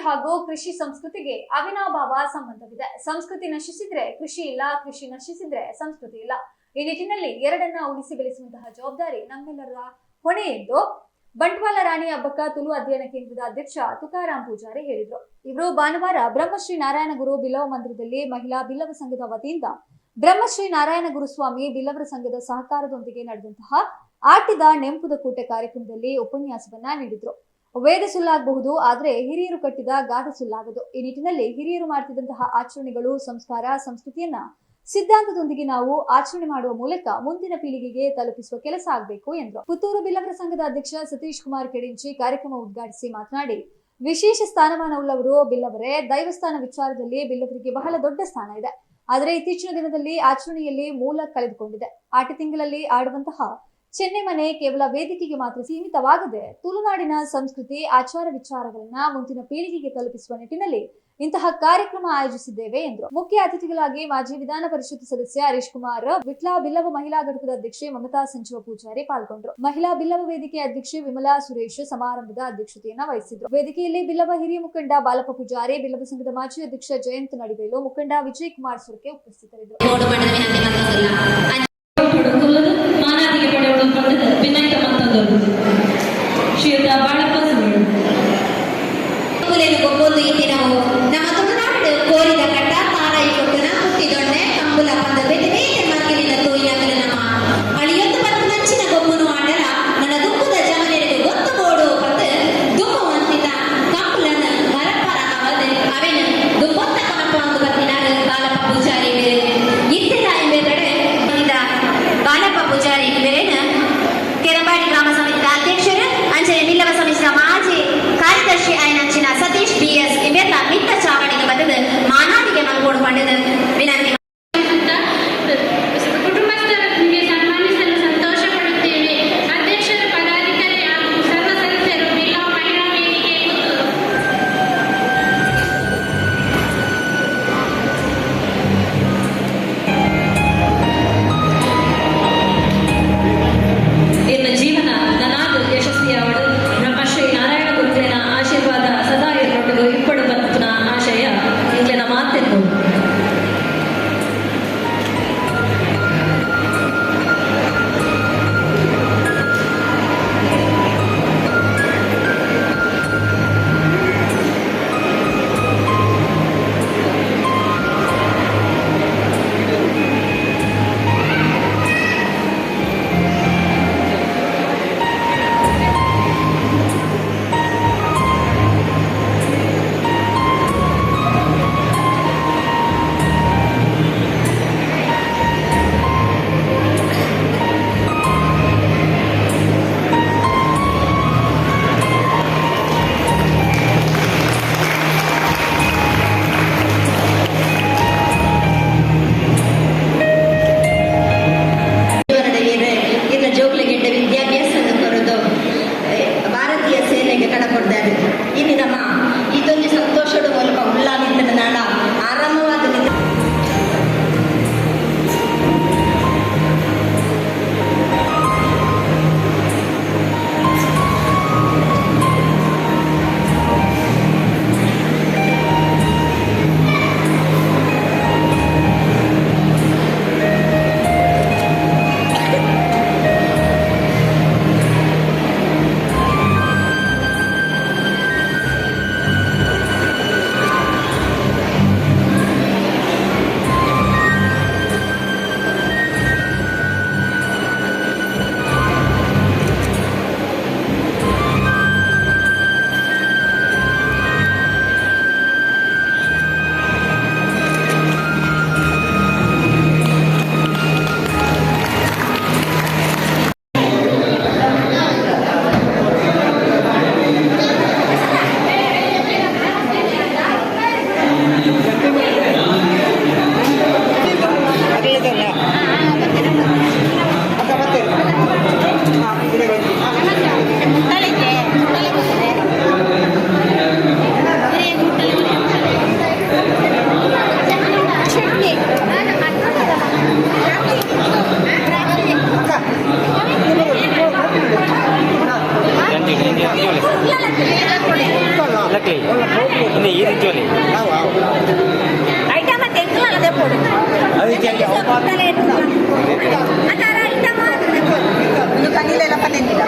ಹಾಗೂ ಕೃಷಿ ಸಂಸ್ಕೃತಿಗೆ ಅವಿನಾಭಾವ ಸಂಬಂಧವಿದೆ. ಸಂಸ್ಕೃತಿ ನಶಿಸಿದ್ರೆ ಕೃಷಿ ಇಲ್ಲ, ಕೃಷಿ ನಶಿಸಿದ್ರೆ ಸಂಸ್ಕೃತಿ ಇಲ್ಲ. ಈ ನಿಟ್ಟಿನಲ್ಲಿ ಎರಡನ್ನ ಉಳಿಸಿ ಬೆಳೆಸುವಂತಹ ಜವಾಬ್ದಾರಿ ನಮ್ಮೆಲ್ಲರ ಹೊಣೆ ಎಂದು ಬಂಟ್ವಾಳ ರಾಣಿ ಹಬ್ಬಕ್ಕ ತುಳು ಅಧ್ಯಯನ ಕೇಂದ್ರದ ಅಧ್ಯಕ್ಷ ತುಕಾರಾಮ್ ಪೂಜಾರಿ ಹೇಳಿದರು. ಇವರು ಭಾನುವಾರ ಬ್ರಹ್ಮಶ್ರೀ ನಾರಾಯಣ ಗುರು ಬಿಲ್ಲವ ಮಂದಿರದಲ್ಲಿ ಮಹಿಳಾ ಬಿಲ್ಲವ ಸಂಘದ ವತಿಯಿಂದ ಬ್ರಹ್ಮಶ್ರೀ ನಾರಾಯಣ ಗುರುಸ್ವಾಮಿ ಬಿಲ್ಲವರ ಸಂಘದ ಸಹಕಾರದೊಂದಿಗೆ ನಡೆದಂತಹ ಆಟಿದ ನೆಂಪುದ ಕೂಟ ಕಾರ್ಯಕ್ರಮದಲ್ಲಿ ಉಪನ್ಯಾಸವನ್ನ ನೀಡಿದ್ರು. ವೇದ ಸುಳ್ಳಾಗಬಹುದು, ಆದ್ರೆ ಹಿರಿಯರು ಕಟ್ಟಿದ ಗಾದೆ ಸುಳ್ಳಾಗದು. ಈ ನಿಟ್ಟಿನಲ್ಲಿ ಹಿರಿಯರು ಮಾಡ್ತಿದ್ದಂತಹ ಆಚರಣೆಗಳು, ಸಂಸ್ಕಾರ, ಸಂಸ್ಕೃತಿಯನ್ನ ಸಿದ್ಧಾಂತದೊಂದಿಗೆ ನಾವು ಆಚರಣೆ ಮಾಡುವ ಮೂಲಕ ಮುಂದಿನ ಪೀಳಿಗೆಗೆ ತಲುಪಿಸುವ ಕೆಲಸ ಆಗಬೇಕು ಎಂದರು. ಪುತ್ತೂರು ಬಿಲ್ಲವರ ಸಂಘದ ಅಧ್ಯಕ್ಷ ಸತೀಶ್ ಕುಮಾರ್ ಕೆಡಿಂಚಿ ಕಾರ್ಯಕ್ರಮ ಉದ್ಘಾಟಿಸಿ ಮಾತನಾಡಿ, ವಿಶೇಷ ಸ್ಥಾನಮಾನವುಳ್ಳವರು ಬಿಲ್ಲವರೇ. ದೈವಸ್ಥಾನ ವಿಚಾರದಲ್ಲಿ ಬಿಲ್ಲವರಿಗೆ ಬಹಳ ದೊಡ್ಡ ಸ್ಥಾನ ಇದೆ. ಆದರೆ ಇತ್ತೀಚಿನ ದಿನದಲ್ಲಿ ಆಚರಣೆಯಲ್ಲಿ ಮೂಲ ಕಳೆದುಕೊಂಡಿದೆ. ಆಟಿ ತಿಂಗಳಲ್ಲಿ ಆಡುವಂತಹ ಚೆನ್ನೆಮನೆ ಕೇವಲ ವೇದಿಕೆಗೆ ಮಾತ್ರ ಸೀಮಿತವಾಗದೆ ತುಳುನಾಡಿನ ಸಂಸ್ಕೃತಿ, ಆಚಾರ ವಿಚಾರಗಳನ್ನ ಮುಂದಿನ ಪೀಳಿಗೆಗೆ ತಲುಪಿಸುವ ನಿಟ್ಟಿನಲ್ಲಿ ಇಂತಹ ಕಾರ್ಯಕ್ರಮ ಆಯೋಜಿಸಿದ್ದೇವೆ ಎಂದರು. ಮುಖ್ಯ ಅತಿಥಿಗಳಾಗಿ ಮಾಜಿ ವಿಧಾನ ಪರಿಷತ್ ಸದಸ್ಯ ಹರೀಶ್ ಕುಮಾರ್, ವಿಟ್ಲ ಬಿಲ್ಲವ ಮಹಿಳಾ ಘಟಕದ ಅಧ್ಯಕ್ಷೆ ಮಮತಾ ಸಂಜೀವ ಪೂಜಾರಿ ಪಾಲ್ಗೊಂಡರು. ಮಹಿಳಾ ಬಿಲ್ಲವ ವೇದಿಕೆ ಅಧ್ಯಕ್ಷೆ ವಿಮಲಾ ಸುರೇಶ್ ಸಮಾರಂಭದ ಅಧ್ಯಕ್ಷತೆಯನ್ನ ವಹಿಸಿದ್ರು. ವೇದಿಕೆಯಲ್ಲಿ ಬಿಲ್ಲವ ಹಿರಿಯ ಮುಖಂಡ ಬಾಲಪ್ಪ ಪೂಜಾರಿ, ಬಿಲ್ಲವ ಸಂಘದ ಮಾಜಿ ಅಧ್ಯಕ್ಷ ಜಯಂತ್ ನಡಿಬೇಲು, ಮುಖಂಡ ವಿಜಯ್ ಕುಮಾರ್ ಸುರ್ಕೆ ಉಪಸ್ಥಿತರಿದ್ದರು. ನಮ್ಮ ತುಳುನಾಡು ಕೋರಿದ ಕಟ್ಟ ತಾರಾಯಿ ಕೊಟ್ಟನ ಹುಟ್ಟಿದೊಣ್ಣೆ ಕಂಬುಲ ಪದ ಬೇತೆ ಬೇತೆ ಮಕ್ಕಳಿನ ತೋಯಿನಕಲ ನಮ್ಮ ಅಳಿಯೊಂದು ಮತ್ತು ನಂಚಿನ ಗೊಮ್ಮನು ಆಡಲ ನನ್ನ ದುಃಖದ ಜಮನೆರಿಗೆ ಗೊತ್ತು ಬೋಡು ಪತ್ತು ದುಃಖವಂತಿತ ಕಂಬುಲನ ಮರಪರ ಅವದೆ ಅವೆನ ದುಃಖೊತ್ತ ಕಮಪ ಒಂದು ಬರ್ತಿನಾರು ಬಾಲಪ್ಪ ಪೂಜಾರಿ ಇತ್ತಿದ ಎಂಬೆದಡೆ ಇದ ಬಾಲಪ್ಪ ಪೂಜಾರಿ ಬೇರೆನ ಕೆರಂಬಾಡಿ ಗ್ರಾಮ ಸಮಿತಿಯ ಅಧ್ಯಕ್ಷರು ಅಂಚನೆ ಬಿಲ್ಲವ ಸಮಿತಿಯ ಮಾಜಿ ಕಾರ್ಯದರ್ಶಿ ಆಯ್ನಂಚಿನ ಸತೀಶ್ ಬಿಎಸ್ ಇವೆಲ್ಲ ಮಿತ್ತ ಚಾವಣಿಗೆ ಬಂದದ್ದು ಮಾನಾಡಿಗೆ ಮಲ್ಗೋಡು ಪಡೆದು ವಿನಂತಿ. ಕುಟುಂಬಸ್ಥರಿಗೆ ಸನ್ಮಾನಿಸಲು ಸಂತೋಷ ಪಡುತ್ತೇವೆ. ಅಧ್ಯಕ್ಷರು, ಪದಾಧಿಕಾರಿ ಹಾಗೂ ಸರ್ವ ಸದಸ್ಯರು ಬಿಲ್ಲವ ಮಹಿಳಾ ವೇದಿಕೆ ಪುತ್ತೂರು. ಎನ್ನ ಜೀವನ ನನಾದು ಯಶಸ್ವಿಯಾವಡು ಬ್ರಹ್ಮಶ್ರೀ ನಾರಾಯಣ ಗುರುವಿನ ಆಶೀರ್ವಾದ ಸದಾ ಇರೊಟ್ಟಿಗೂ ಇಪ್ಪಡು ಬದುಕಿನ ಆಶಯ ಇಂಗ್ಲಿನ ಮಾತೆಂದು Laki. ಈ ರೀತಿಯಲ್ಲಿ ಐಟಮ್ ತೆಂಗಲ ಅದೇ ಕೊಡು ತಲೆ ಇಟ್ಟು ಅದರ ಐಟಮ್ ಒಂದು ಕನಿಲೆಲ್ಲ ಪನೆಂದಿಲ್ಲ